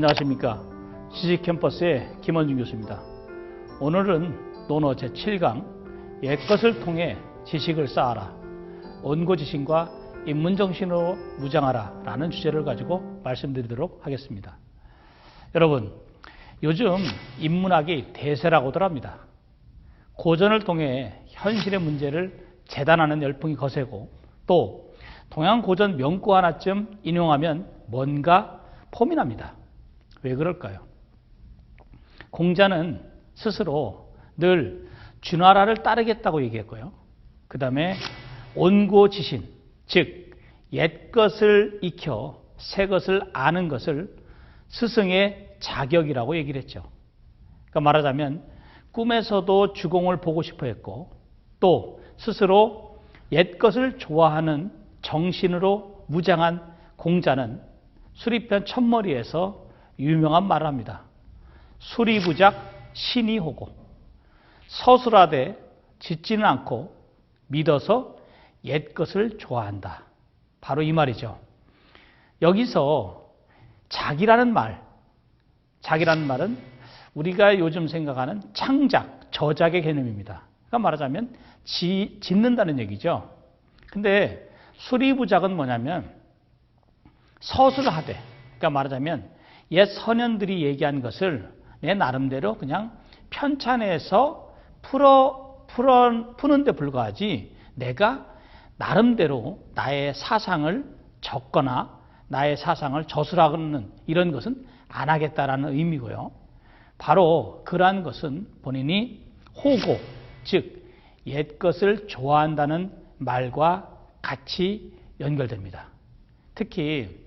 안녕하십니까. 지식캠퍼스의 김원준 교수입니다. 오늘은 논어 제7강 옛것을 통해 지식을 쌓아라, 온고지신과 인문정신으로 무장하라 라는 주제를 가지고 말씀드리도록 하겠습니다. 여러분, 요즘 인문학이 대세라고들 합니다. 고전을 통해 현실의 문제를 재단하는 열풍이 거세고, 또 동양 고전 명구 하나쯤 인용하면 뭔가 폼이 납니다. 왜 그럴까요? 공자는 스스로 늘 주나라를 따르겠다고 얘기했고요. 그 다음에 온고지신, 즉 옛것을 익혀 새것을 아는 것을 스승의 자격이라고 얘기를 했죠. 그러니까 말하자면 꿈에서도 주공을 보고 싶어 했고, 또 스스로 옛것을 좋아하는 정신으로 무장한 공자는 수리편 첫머리에서 유명한 말을 합니다. 수리부작 신이호고, 서술하되 짓지는 않고 믿어서 옛것을 좋아한다. 바로 이 말이죠. 여기서 자기라는 말은 우리가 요즘 생각하는 창작, 저작의 개념입니다. 그러니까 말하자면 짓는다는 얘기죠. 근데 수리부작은 뭐냐면 서술하되, 그러니까 말하자면 옛 선현들이 얘기한 것을 내 나름대로 그냥 편찬해서 푸는 데 불과하지, 내가 나름대로 나의 사상을 적거나 나의 사상을 저술하는 이런 것은 안 하겠다라는 의미고요. 바로 그러한 것은 본인이 호고, 즉 옛것을 좋아한다는 말과 같이 연결됩니다. 특히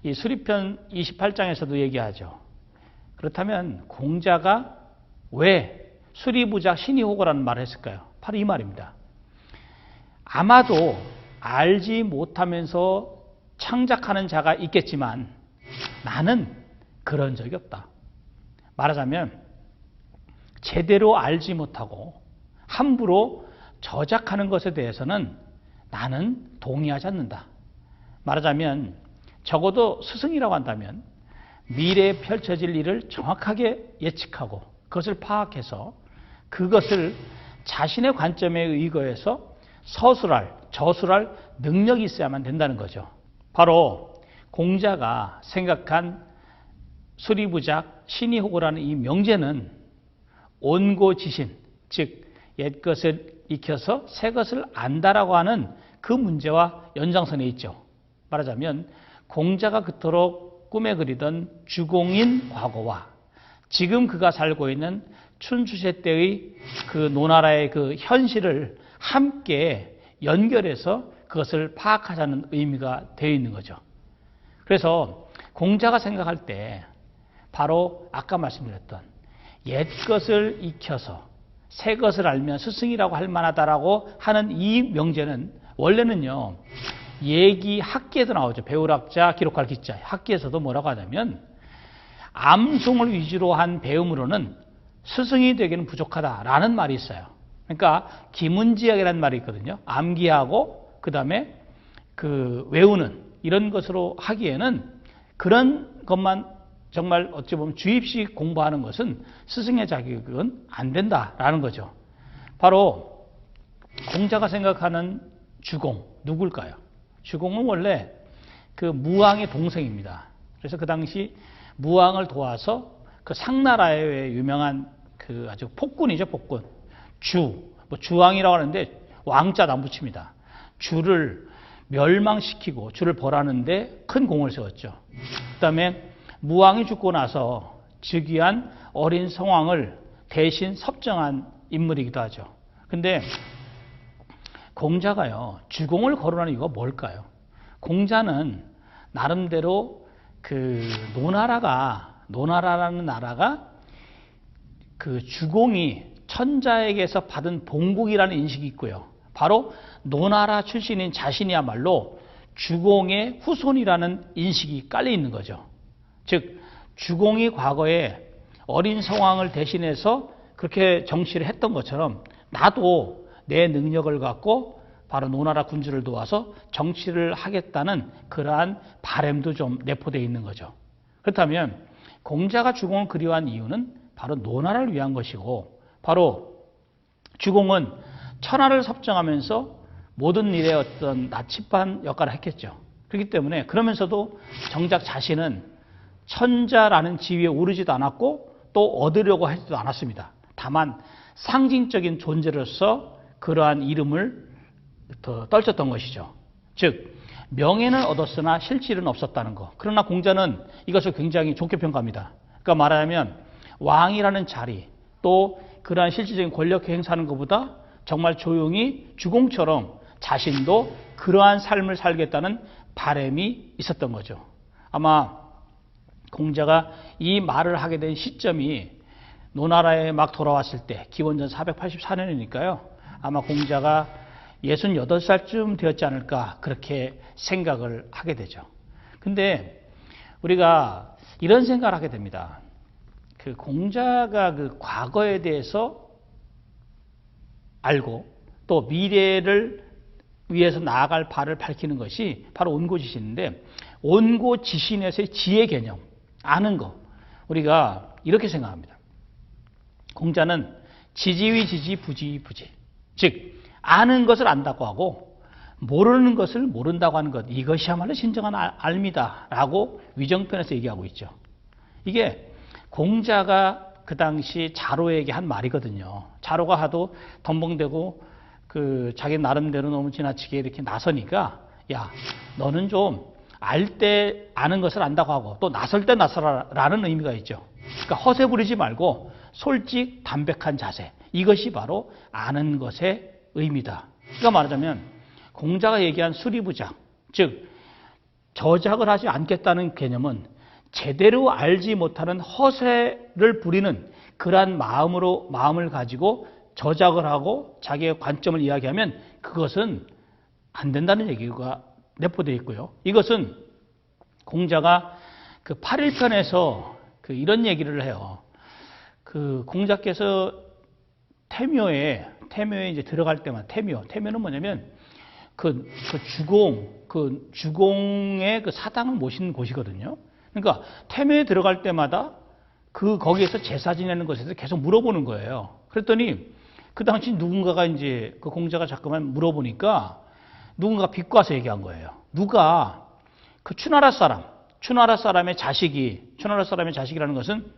이 수리편 28장에서도 얘기하죠. 그렇다면 공자가 왜 수리부작 신이호고라는 말을 했을까요? 바로 이 말입니다. 아마도 알지 못하면서 창작하는 자가 있겠지만 나는 그런 적이 없다. 말하자면 제대로 알지 못하고 함부로 저작하는 것에 대해서는 나는 동의하지 않는다. 말하자면 적어도 스승이라고 한다면 미래에 펼쳐질 일을 정확하게 예측하고 그것을 파악해서 그것을 자신의 관점에 의거해서 서술할, 저술할 능력이 있어야만 된다는 거죠. 바로 공자가 생각한 수리부작 신이호고라는 이 명제는 온고지신, 즉 옛것을 익혀서 새것을 안다라고 하는 그 문제와 연장선에 있죠. 말하자면 공자가 그토록 꿈에 그리던 주공인 과거와 지금 그가 살고 있는 춘추세 때의 그 노나라의 그 현실을 함께 연결해서 그것을 파악하자는 의미가 되어 있는 거죠. 그래서 공자가 생각할 때 바로 아까 말씀드렸던 옛것을 익혀서 새것을 알면 스승이라고 할 만하다라고 하는 이 명제는 원래는요, 얘기 학기에도 나오죠. 배울 학자, 기록할 기자. 학기에서도 뭐라고 하냐면 암송을 위주로 한 배움으로는 스승이 되기는 부족하다라는 말이 있어요. 그러니까 기문지약이라는 말이 있거든요. 암기하고 그 다음에 그 외우는 이런 것으로 하기에는 그런 것만 정말 어찌 보면 주입식 공부하는 것은 스승의 자격은 안 된다라는 거죠. 바로 공자가 생각하는 주공 누굴까요? 주공은 원래 그 무왕의 동생입니다. 그래서 그 당시 무왕을 도와서 그 상나라의 유명한 그 아주 폭군이죠, 폭군. 주왕이라고 하는데 왕자도 안 붙입니다. 주를 멸망시키고 주를 벌하는데 큰 공을 세웠죠. 그 다음에 무왕이 죽고 나서 즉위한 어린 성왕을 대신 섭정한 인물이기도 하죠. 근데 공자가요, 주공을 거론하는 이유가 뭘까요? 공자는 나름대로 그 노나라라는 나라가 그 주공이 천자에게서 받은 봉국이라는 인식이 있고요. 바로 노나라 출신인 자신이야말로 주공의 후손이라는 인식이 깔려 있는 거죠. 즉 주공이 과거에 어린 성왕을 대신해서 그렇게 정치를 했던 것처럼 나도 내 능력을 갖고 바로 노나라 군주를 도와서 정치를 하겠다는 그러한 바람도 좀 내포되어 있는 거죠. 그렇다면 공자가 주공을 그리워한 이유는 바로 노나라를 위한 것이고, 바로 주공은 천하를 섭정하면서 모든 일에 어떤 나침반 역할을 했겠죠. 그렇기 때문에 그러면서도 정작 자신은 천자라는 지위에 오르지도 않았고 또 얻으려고 하지도 않았습니다. 다만 상징적인 존재로서 그러한 이름을 떨쳤던 것이죠. 즉 명예는 얻었으나 실질은 없었다는 것. 그러나 공자는 이것을 굉장히 좋게 평가합니다. 그러니까 말하자면 왕이라는 자리, 또 그러한 실질적인 권력 행사하는 것보다 정말 조용히 주공처럼 자신도 그러한 삶을 살겠다는 바람이 있었던 거죠. 아마 공자가 이 말을 하게 된 시점이 노나라에 막 돌아왔을 때, 기원전 484년이니까요. 아마 공자가 68살쯤 되었지 않을까 그렇게 생각을 하게 되죠. 근데 우리가 이런 생각을 하게 됩니다. 그 공자가 그 과거에 대해서 알고 또 미래를 위해서 나아갈 바를 밝히는 것이 바로 온고지신인데, 온고지신에서의 지혜 개념, 아는 것, 우리가 이렇게 생각합니다. 공자는 지지위 지지, 부지위 부지. 즉 아는 것을 안다고 하고 모르는 것을 모른다고 하는 것, 이것이야말로 진정한 알미다라고 위정편에서 얘기하고 있죠. 이게 공자가 그 당시 자로에게 한 말이거든요. 자로가 하도 덤벙대고 그 자기 나름대로 너무 지나치게 이렇게 나서니까, 야 너는 좀 알 때 아는 것을 안다고 하고 또 나설 때 나서라라는 의미가 있죠. 그러니까 허세 부리지 말고 솔직 담백한 자세, 이것이 바로 아는 것의 의미다. 그러니까 말하자면 공자가 얘기한 수리부작, 즉 저작을 하지 않겠다는 개념은 제대로 알지 못하는 허세를 부리는 그러한 마음을 가지고 저작을 하고 자기의 관점을 이야기하면 그것은 안 된다는 얘기가 내포되어 있고요. 이것은 공자가 그 8일편에서 그 이런 얘기를 해요. 그 공자께서 태묘에 이제 들어갈 때만, 태묘는 뭐냐면 그 주공의 그 사당을 모시는 곳이거든요. 그러니까 태묘에 들어갈 때마다 거기에서 제사 지내는 것에 대해서 계속 물어보는 거예요. 그랬더니 그 당시 누군가가 이제 그 공자가 자꾸만 물어보니까 누군가 비꼬아서 얘기한 거예요. 누가 그 추나라 사람의 자식이라는 것은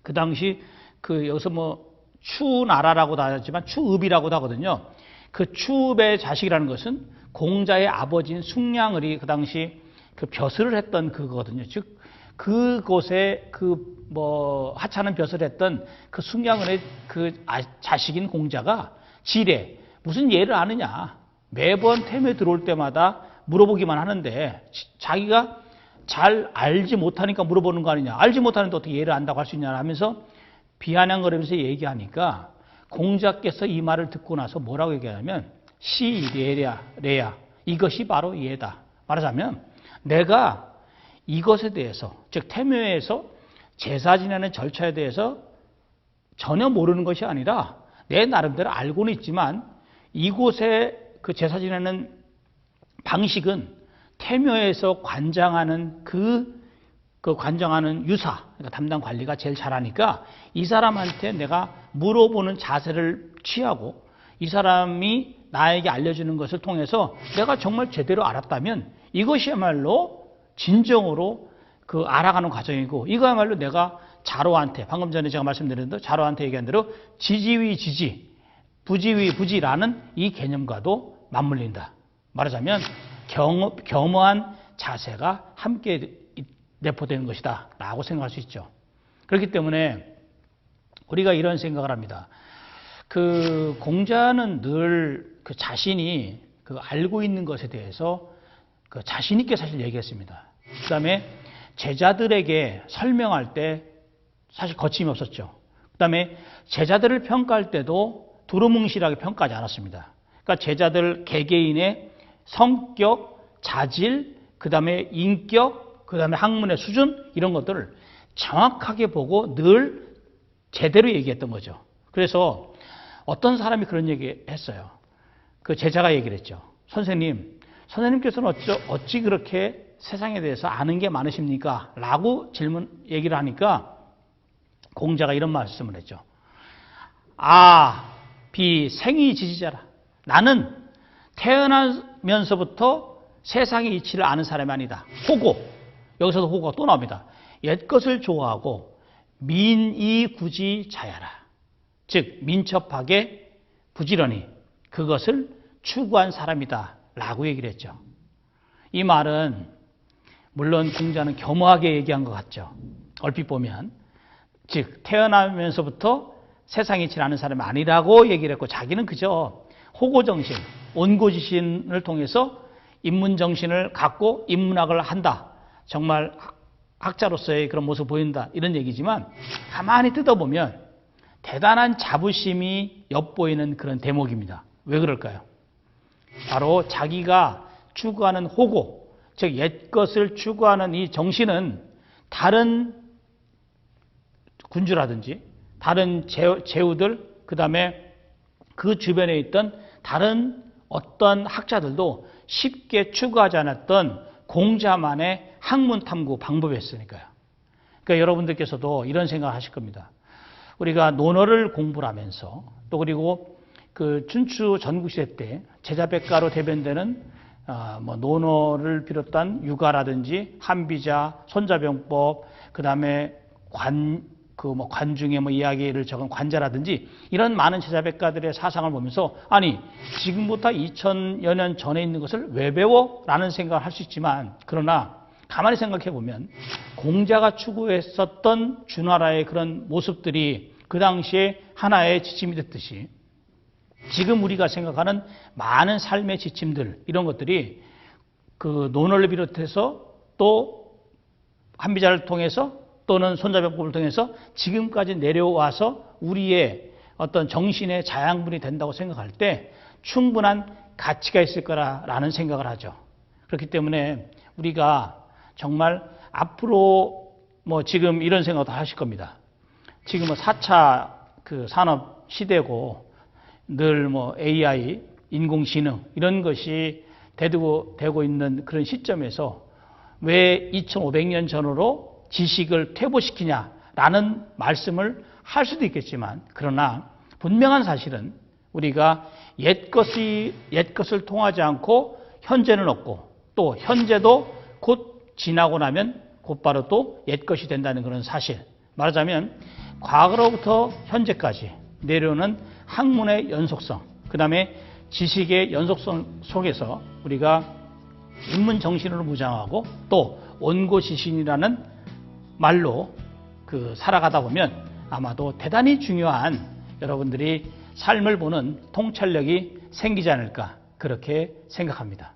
그 당시 그 여기서 뭐 추나라라고도 하지만 추읍이라고도 하거든요. 그 추읍의 자식이라는 것은 공자의 아버지인 숭냥을이 그 당시 그 벼슬을 했던 그거거든요. 즉 그곳에 하찮은 벼슬을 했던 그 숭냥을의 그 자식인 공자가 지레 무슨 예를 아느냐, 매번 태묘에 들어올 때마다 물어보기만 하는데 자기가 잘 알지 못하니까 물어보는 거 아니냐, 알지 못하는데 어떻게 예를 안다고 할 수 있냐 하면서 비아냥거리면서 얘기하니까 공자께서 이 말을 듣고 나서 뭐라고 얘기하냐면 시레야, 이것이 바로 이해다. 말하자면 내가 이것에 대해서, 즉 태묘에서 제사 지내는 절차에 대해서 전혀 모르는 것이 아니라 내 나름대로 알고는 있지만 이곳에 그 제사 지내는 방식은 태묘에서 관장하는 그 관장하는 유사, 그러니까 담당 관리가 제일 잘하니까 이 사람한테 내가 물어보는 자세를 취하고 이 사람이 나에게 알려주는 것을 통해서 내가 정말 제대로 알았다면 이것이야말로 진정으로 그 알아가는 과정이고, 이거야말로 내가 자로한테, 방금 전에 제가 말씀드린 대로 자로한테 얘기한 대로 지지위 지지, 부지위 부지라는 이 개념과도 맞물린다. 말하자면 겸허한 자세가 함께 내포되는 것이다 라고 생각할 수 있죠. 그렇기 때문에 우리가 이런 생각을 합니다. 그 공자는 늘 그 자신이 그 알고 있는 것에 대해서 그 자신 있게 사실 얘기했습니다. 그 다음에 제자들에게 설명할 때 사실 거침이 없었죠. 그 다음에 제자들을 평가할 때도 두루뭉실하게 평가하지 않았습니다. 그러니까 제자들 개개인의 성격, 자질, 그 다음에 인격, 그 다음에 학문의 수준, 이런 것들을 정확하게 보고 늘 제대로 얘기했던 거죠. 그래서 어떤 사람이 그런 얘기 했어요. 그 제자가 얘기를 했죠. 선생님께서는 어찌 그렇게 세상에 대해서 아는 게 많으십니까? 라고 얘기를 하니까 공자가 이런 말씀을 했죠. 생이 지지자라. 나는 태어나면서부터 세상의 이치를 아는 사람이 아니다. 호고. 여기서도 호고가 또 나옵니다. 옛것을 좋아하고 민이구지자야라. 즉 민첩하게 부지런히 그것을 추구한 사람이다. 라고 얘기를 했죠. 이 말은 물론 공자는 겸허하게 얘기한 것 같죠. 얼핏 보면. 즉 태어나면서부터 세상의 이치를 아는 사람이 아니라고 얘기를 했고 자기는 그저 호고정신, 온고지신을 통해서 인문정신을 갖고 인문학을 한다. 정말 학자로서의 그런 모습을 보인다. 이런 얘기지만 가만히 뜯어보면 대단한 자부심이 엿보이는 그런 대목입니다. 왜 그럴까요? 바로 자기가 추구하는 호고, 즉 옛것을 추구하는 이 정신은 다른 군주라든지 다른 제후들, 그 다음에 그 주변에 있던 다른 어떤 학자들도 쉽게 추구하지 않았던 공자만의 학문 탐구 방법이었으니까요. 그러니까 여러분들께서도 이런 생각을 하실 겁니다. 우리가 논어를 공부를 하면서 또 그리고 그 춘추 전국시대 때 제자백가로 대변되는 논어를 비롯한 유가라든지 한비자, 손자병법, 그 다음에 관중의 이야기를 적은 관자라든지 이런 많은 제자백가들의 사상을 보면서 아니 지금부터 2000여 년 전에 있는 것을 왜 배워? 라는 생각을 할 수 있지만 그러나 가만히 생각해 보면 공자가 추구했었던 주나라의 그런 모습들이 그 당시에 하나의 지침이 됐듯이 지금 우리가 생각하는 많은 삶의 지침들 이런 것들이 그 논어를 비롯해서 또 한비자를 통해서 또는 손자병법을 통해서 지금까지 내려와서 우리의 어떤 정신의 자양분이 된다고 생각할 때 충분한 가치가 있을 거라는 생각을 하죠. 그렇기 때문에 우리가 정말 앞으로 지금 이런 생각도 하실 겁니다. 지금 4차 그 산업 시대고 늘 AI, 인공지능 이런 것이 되고 있는 그런 시점에서 왜 2500년 전으로 지식을 퇴보시키냐라는 말씀을 할 수도 있겠지만 그러나 분명한 사실은 우리가 옛것을 통하지 않고 현재는 없고 또 현재도 곧 지나고 나면 곧바로 또 옛것이 된다는 그런 사실. 말하자면 과거로부터 현재까지 내려오는 학문의 연속성, 그 다음에 지식의 연속성 속에서 우리가 인문정신으로 무장하고 또 온고지신이라는 말로 살아가다 보면 아마도 대단히 중요한 여러분들이 삶을 보는 통찰력이 생기지 않을까 그렇게 생각합니다.